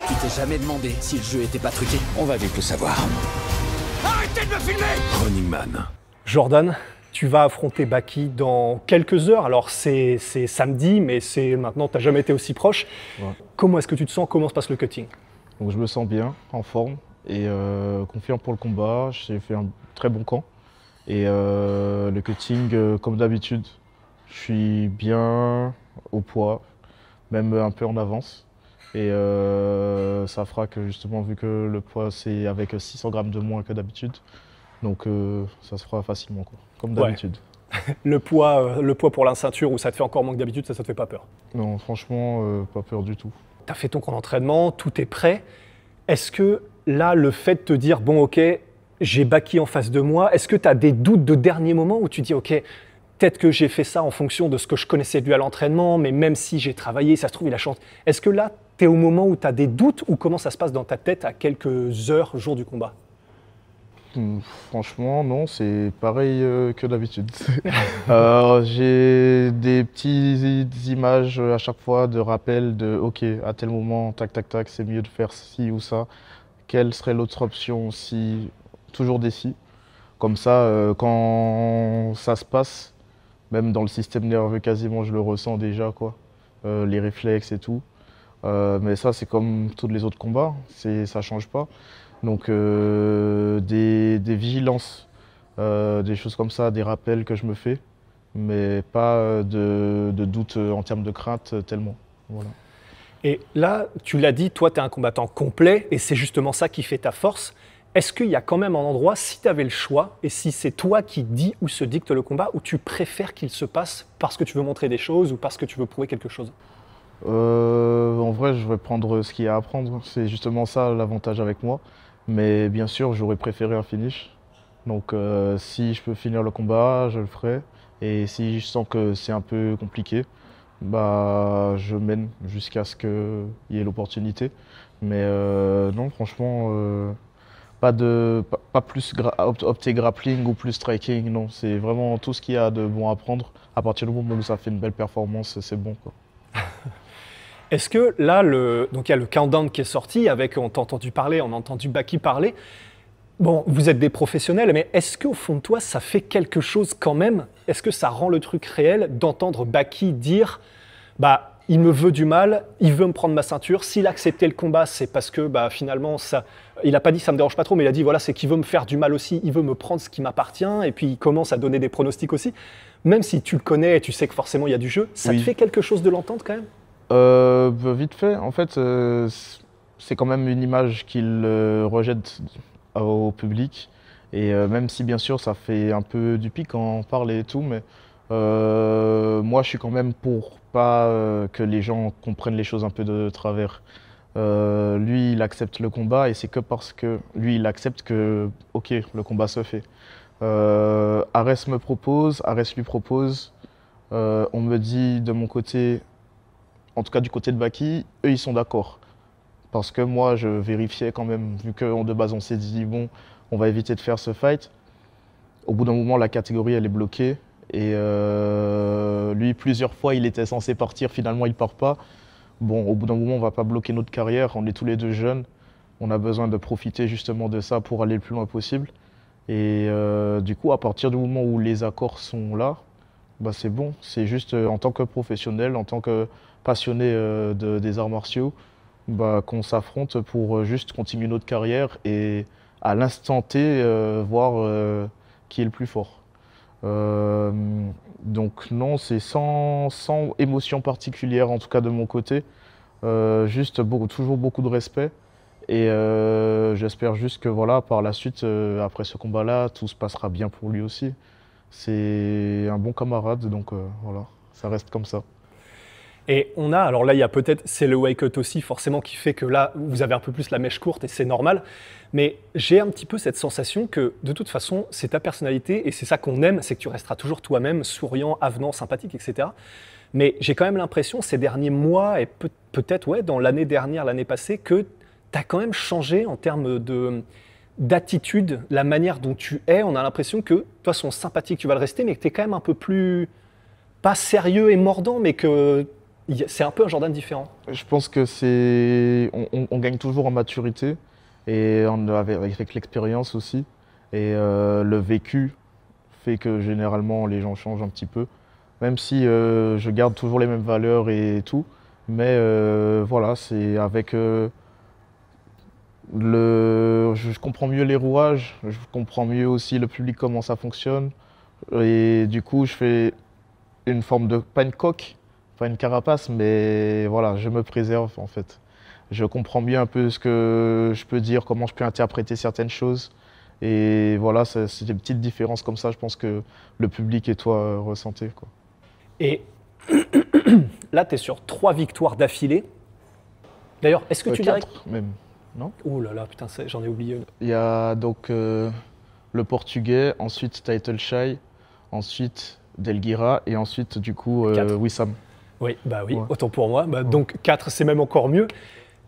Tu t'es jamais demandé si le jeu était pas truqué? On va vite le savoir. Arrêtez de me filmer! Running Man. Jordan, tu vas affronter Baki dans quelques heures. Alors c'est samedi, mais maintenant, tu n'as jamais été aussi proche. Ouais. Comment est-ce que tu te sens? Comment se passe le cutting? Donc je me sens bien, en forme et confiant pour le combat. J'ai fait un très bon camp. Et le cutting, comme d'habitude, je suis bien au poids, même un peu en avance. Et ça fera que justement, vu que le poids c'est avec 600 grammes de moins que d'habitude, donc ça se fera facilement, quoi, comme d'habitude. Ouais. Le poids pour la ceinture, où ça te fait encore moins que d'habitude, ça te fait pas peur? Non, franchement, pas peur du tout. Tu as fait ton camp d'entraînement, tout est prêt. Est-ce que là, le fait de te dire, bon ok, j'ai Baki en face de moi, est-ce que tu as des doutes de dernier moment où tu dis, ok, peut-être que j'ai fait ça en fonction de ce que je connaissais de lui à l'entraînement, mais même si j'ai travaillé, ça se trouve, il a changé. Est-ce que là, tu es au moment où tu as des doutes ou comment ça se passe dans ta tête à quelques heures, jours du combat? Franchement, non, c'est pareil que d'habitude. J'ai des petites images à chaque fois de rappel de OK, à tel moment, tac, tac, tac, c'est mieux de faire ci ou ça. Quelle serait l'autre option si. Toujours des si. Comme ça, quand ça se passe, même dans le système nerveux, quasiment, je le ressens déjà, quoi. Les réflexes et tout. Mais ça, c'est comme tous les autres combats, ça change pas. Donc des vigilances, des choses comme ça, des rappels que je me fais, mais pas de doute en termes de crainte tellement. Voilà. Et là, tu l'as dit, toi, tu es un combattant complet et c'est justement ça qui fait ta force. Est-ce qu'il y a quand même un endroit, si tu avais le choix, et si c'est toi qui dis ou se dicte le combat, où tu préfères qu'il se passe parce que tu veux montrer des choses ou parce que tu veux prouver quelque chose? En vrai, je vais prendre ce qu'il y a à prendre. C'est justement ça l'avantage avec moi. Mais bien sûr, j'aurais préféré un finish. Donc si je peux finir le combat, je le ferai. Et si je sens que c'est un peu compliqué, bah, je mène jusqu'à ce qu'il y ait l'opportunité. Mais non, franchement, pas plus opter grappling ou plus striking. Non, c'est vraiment tout ce qu'il y a de bon à prendre. À partir du moment où ça fait une belle performance, c'est bon, quoi. Est-ce que là, donc il y a le countdown qui est sorti, on t'a entendu parler, on a entendu Baki parler. Bon, vous êtes des professionnels, mais est-ce qu'au fond de toi, ça fait quelque chose quand même? Est-ce que ça rend le truc réel d'entendre Baki dire « bah, il me veut du mal, il veut me prendre ma ceinture, s'il a accepté le combat, c'est parce que bah, finalement, il n'a pas dit « ça me dérange pas trop », mais il a dit « voilà, c'est qu'il veut me faire du mal aussi, il veut me prendre ce qui m'appartient », et puis il commence à donner des pronostics aussi. Même si tu le connais et tu sais que forcément il y a du jeu, ça te fait quelque chose de l'entendre quand même? Vite fait, en fait, c'est quand même une image qu'il rejette au public. Et même si bien sûr ça fait un peu du pic quand on parle et tout, mais moi je suis quand même pour pas que les gens comprennent les choses un peu de travers. Lui il accepte le combat et c'est que parce que lui il accepte que ok, le combat se fait. Ares me propose, Ares lui propose, on me dit de mon côté, en tout cas du côté de Baki, eux ils sont d'accord. Parce que moi je vérifiais quand même, vu que de base on s'est dit bon, on va éviter de faire ce fight. Au bout d'un moment la catégorie elle est bloquée et lui plusieurs fois il était censé partir, finalement il part pas. Bon, au bout d'un moment on va pas bloquer notre carrière, on est tous les deux jeunes, on a besoin de profiter justement de ça pour aller le plus loin possible. Et du coup à partir du moment où les accords sont là, bah c'est bon, c'est juste en tant que professionnel, en tant que passionné des arts martiaux, bah, qu'on s'affronte pour juste continuer notre carrière et à l'instant T voir qui est le plus fort. Donc non, c'est sans émotion particulière en tout cas de mon côté, juste toujours beaucoup de respect et j'espère juste que voilà, par la suite, après ce combat-là, tout se passera bien pour lui aussi. C'est un bon camarade, donc voilà, ça reste comme ça. Et alors là, il y a peut-être, c'est le wake up aussi forcément qui fait que là, vous avez un peu plus la mèche courte et c'est normal. Mais j'ai un petit peu cette sensation que de toute façon, c'est ta personnalité et c'est ça qu'on aime, c'est que tu resteras toujours toi-même, souriant, avenant, sympathique, etc. Mais j'ai quand même l'impression ces derniers mois et peut-être ouais, dans l'année dernière, l'année passée, que tu as quand même changé en termes d'attitude, la manière dont tu es. On a l'impression que, de toute façon, sympathique, tu vas le rester, mais que tu es quand même un peu plus, pas sérieux et mordant, mais que C'est un peu un Jordan différent. Je pense que on gagne toujours en maturité et avec l'expérience aussi. Et le vécu fait que généralement les gens changent un petit peu. Même si je garde toujours les mêmes valeurs et tout. Mais voilà, c'est avec je comprends mieux les rouages, je comprends mieux aussi le public, comment ça fonctionne. Et du coup, je fais une forme de, pas une coque, pas une carapace, mais voilà, je me préserve en fait. Je comprends mieux un peu ce que je peux dire, comment je peux interpréter certaines choses. Et voilà, c'est des petites différences comme ça, je pense que le public et toi ressentez, quoi. Et là, tu es sur 3 victoires d'affilée. D'ailleurs, est-ce que tu dirais... 4 même, non? Ouh là là, putain, j'en ai oublié une. Il y a donc le Portugais, ensuite Title Shy, ensuite Delguira et ensuite du coup Wissam. Oui, bah oui, Ouais. autant pour moi. Bah, donc 4, c'est même encore mieux.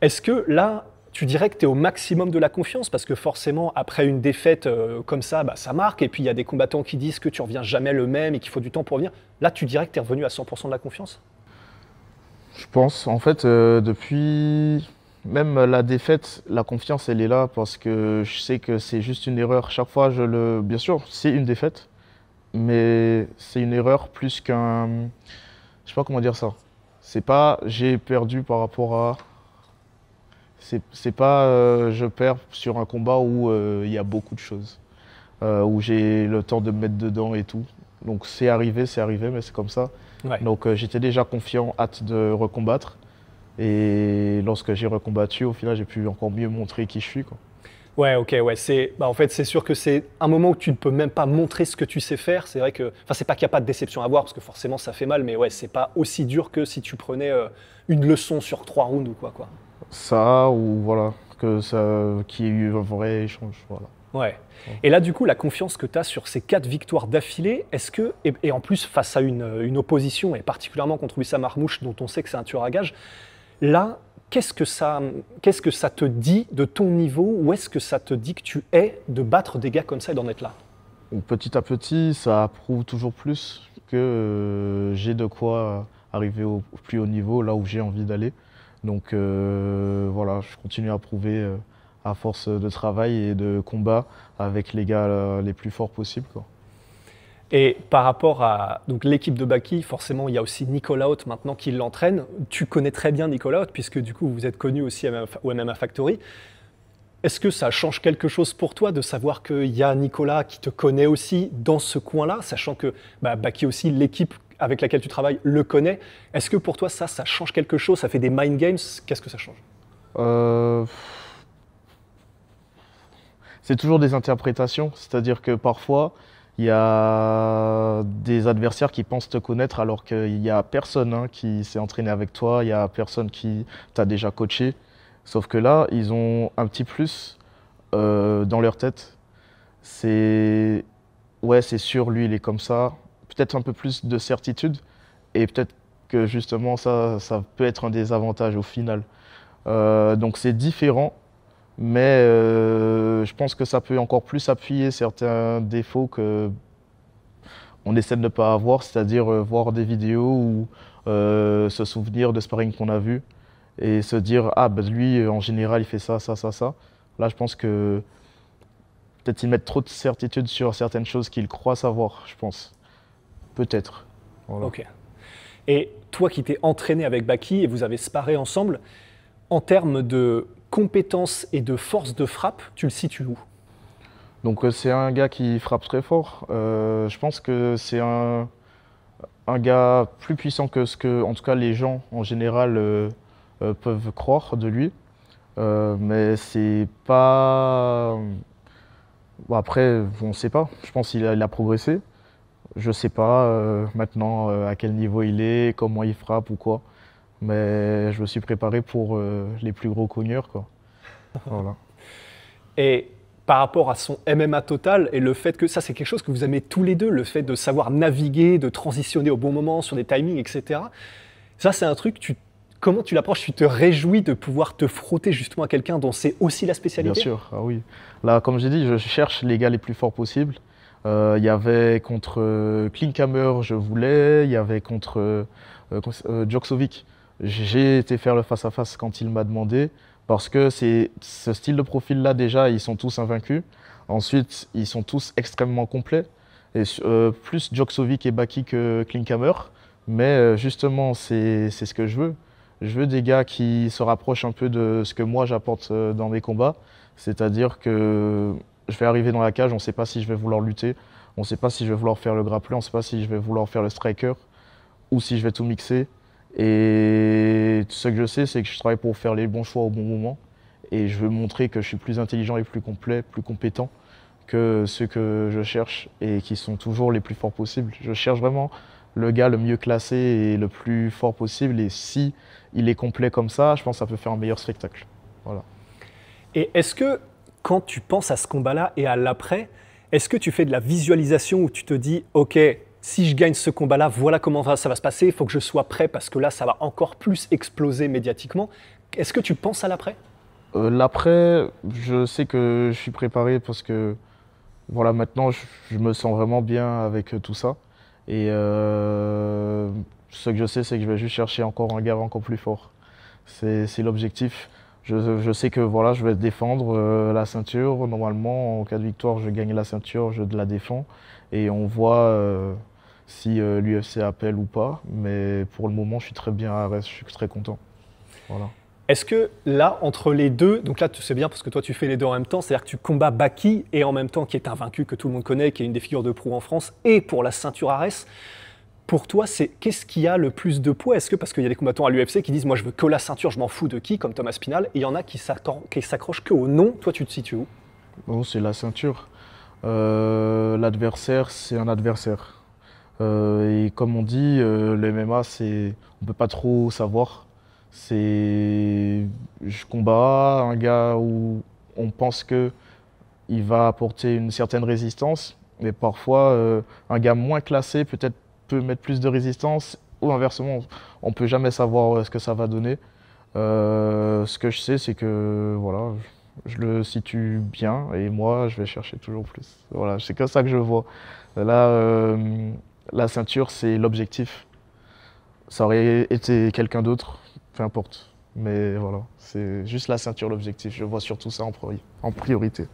Est-ce que là, tu dirais que tu es au maximum de la confiance? Parce que forcément, après une défaite comme ça, bah, ça marque. Et puis il y a des combattants qui disent que tu reviens jamais le même et qu'il faut du temps pour revenir. Là, tu dirais que tu es revenu à 100% de la confiance? Je pense, en fait, depuis même la défaite, la confiance, elle est là parce que je sais que c'est juste une erreur. Chaque fois, bien sûr, c'est une défaite, mais c'est une erreur plus qu'un... Je sais pas comment dire ça. C'est pas j'ai perdu par rapport à... C'est pas je perds sur un combat où il y a beaucoup de choses, où j'ai le temps de me mettre dedans et tout. Donc c'est arrivé, mais c'est comme ça. Ouais. Donc j'étais déjà confiant, hâte de recombattre. Et lorsque j'ai recombattu, au final, j'ai pu encore mieux montrer qui je suis, quoi. Ouais, ok, ouais. En fait, c'est sûr que c'est un moment où tu ne peux même pas montrer ce que tu sais faire. C'est vrai que, enfin, c'est pas qu'il n'y a pas de déception à voir, parce que forcément, ça fait mal, mais ouais, c'est pas aussi dur que si tu prenais une leçon sur 3 rounds ou quoi. Ça, ou voilà, qu'il y ait eu un vrai échange, voilà. Ouais. Et là, du coup, la confiance que tu as sur ces 4 victoires d'affilée, est-ce que, et en plus face à une opposition, et particulièrement contre Wissam Marmouche, dont on sait que c'est un tueur à gages, là, qu'est-ce que ça te dit de ton niveau? Où est-ce que ça te dit que tu es de battre des gars comme ça et d'en être là? Donc, petit à petit, ça prouve toujours plus que j'ai de quoi arriver au plus haut niveau, là où j'ai envie d'aller. Donc voilà, je continue à prouver à force de travail et de combat avec les gars les plus forts possibles, quoi. Et par rapport à donc, l'équipe de Baki, forcément, il y a aussi Nicolas Haute maintenant qui l'entraîne. Tu connais très bien Nicolas Haute, puisque du coup, vous êtes connus aussi au MMA Factory. Est-ce que ça change quelque chose pour toi de savoir qu'il y a Nicolas qui te connaît aussi dans ce coin-là, sachant que Baki aussi, l'équipe avec laquelle tu travailles, le connaît? Est-ce que pour toi, ça change quelque chose? Ça fait des mind games? Qu'est-ce que ça change? C'est toujours des interprétations, c'est-à-dire que parfois, il y a des adversaires qui pensent te connaître alors qu'il n'y a personne qui s'est entraîné avec toi, il n'y a personne qui t'a déjà coaché. Sauf que là, ils ont un petit plus dans leur tête. Ouais, c'est sûr, lui, il est comme ça. Peut-être un peu plus de certitude. Et peut-être que justement, ça peut être un désavantage au final. Donc c'est différent. Mais je pense que ça peut encore plus appuyer certains défauts qu'on essaie de ne pas avoir, c'est-à-dire voir des vidéos ou se souvenir de sparring qu'on a vu et se dire « Ah, ben lui, en général, il fait ça, ça, ça, ça ». Là, je pense que peut-être ils mettent trop de certitude sur certaines choses qu'ils croient savoir, je pense. Peut-être. Voilà. Ok. Et toi qui t'es entraîné avec Baki et vous avez sparé ensemble, en termes de compétences et de force de frappe, tu le situes où? Donc c'est un gars qui frappe très fort. Je pense que c'est un gars plus puissant que ce que, en tout cas, les gens en général peuvent croire de lui. Mais c'est pas... Bon, après, on ne sait pas. Je pense qu'il a progressé. Je ne sais pas maintenant à quel niveau il est, comment il frappe ou quoi. Mais je me suis préparé pour les plus gros cogneurs, quoi. Voilà. Et par rapport à son MMA total et le fait que ça, c'est quelque chose que vous aimez tous les deux, le fait de savoir naviguer, de transitionner au bon moment sur des timings, etc. Ça, c'est un truc, comment tu l'approches? Tu te réjouis de pouvoir te frotter justement à quelqu'un dont c'est aussi la spécialité? Bien sûr, ah oui. Là, comme j'ai dit, je cherche les gars les plus forts possibles. Il y avait contre Klinkhammer, je voulais. Il y avait contre Djoksovic. J'ai été faire le face-à-face quand il m'a demandé. Parce que c'est ce style de profil-là, déjà, ils sont tous invaincus. Ensuite, ils sont tous extrêmement complets. Et, plus Djoksovic et Baki que Klinkhammer. Mais justement, c'est ce que je veux. Je veux des gars qui se rapprochent un peu de ce que moi j'apporte dans mes combats. C'est-à-dire que je vais arriver dans la cage, on ne sait pas si je vais vouloir lutter, on ne sait pas si je vais vouloir faire le grappler, on ne sait pas si je vais vouloir faire le striker ou si je vais tout mixer. Et tout ce que je sais, c'est que je travaille pour faire les bons choix au bon moment. Et je veux montrer que je suis plus intelligent et plus complet, plus compétent que ceux que je cherche et qui sont toujours les plus forts possibles. Je cherche vraiment le gars le mieux classé et le plus fort possible. Et si il est complet comme ça, je pense que ça peut faire un meilleur spectacle. Voilà. Et est-ce que quand tu penses à ce combat-là et à l'après, est-ce que tu fais de la visualisation où tu te dis « Ok, si je gagne ce combat-là, voilà comment ça va se passer, il faut que je sois prêt parce que là, ça va encore plus exploser médiatiquement ». Est-ce que tu penses à l'après ? L'après, je sais que je suis préparé parce que voilà, maintenant, je me sens vraiment bien avec tout ça. Et ce que je sais, c'est que je vais juste chercher encore un gars encore plus fort. C'est l'objectif. Je sais que voilà, je vais défendre la ceinture. Normalement, en cas de victoire, je gagne la ceinture, je la défends. Et on voit si l'UFC appelle ou pas. Mais pour le moment, je suis très bien à Arès, je suis très content. Voilà. Est-ce que là, entre les deux, donc là tu sais bien parce que toi tu fais les deux en même temps, c'est-à-dire que tu combats Baki et en même temps qui est invaincu, que tout le monde connaît, qui est une des figures de proue en France, et pour la ceinture Arès, pour toi, qu'est-ce qui a le plus de poids ? Est-ce que, parce qu'il y a des combattants à l'UFC qui disent « moi je veux que la ceinture, je m'en fous de qui », comme Thomas Spinal, et il y en a qui s'accrochent que au nom, toi tu te situes où ? Bon, c'est la ceinture. L'adversaire, c'est un adversaire. Et comme on dit, le MMA, on ne peut pas trop savoir. Je combats un gars où on pense qu'il va apporter une certaine résistance, mais parfois un gars moins classé peut-être peut mettre plus de résistance, ou inversement, on ne peut jamais savoir ce que ça va donner. Ce que je sais, c'est que voilà, je le situe bien et moi, je vais chercher toujours plus. Voilà, c'est comme ça que je vois. Là, la ceinture, c'est l'objectif. Ça aurait été quelqu'un d'autre, peu importe. Mais voilà, c'est juste la ceinture l'objectif. Je vois surtout ça en priorité.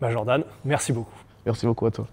Jordan, merci beaucoup. Merci beaucoup à toi.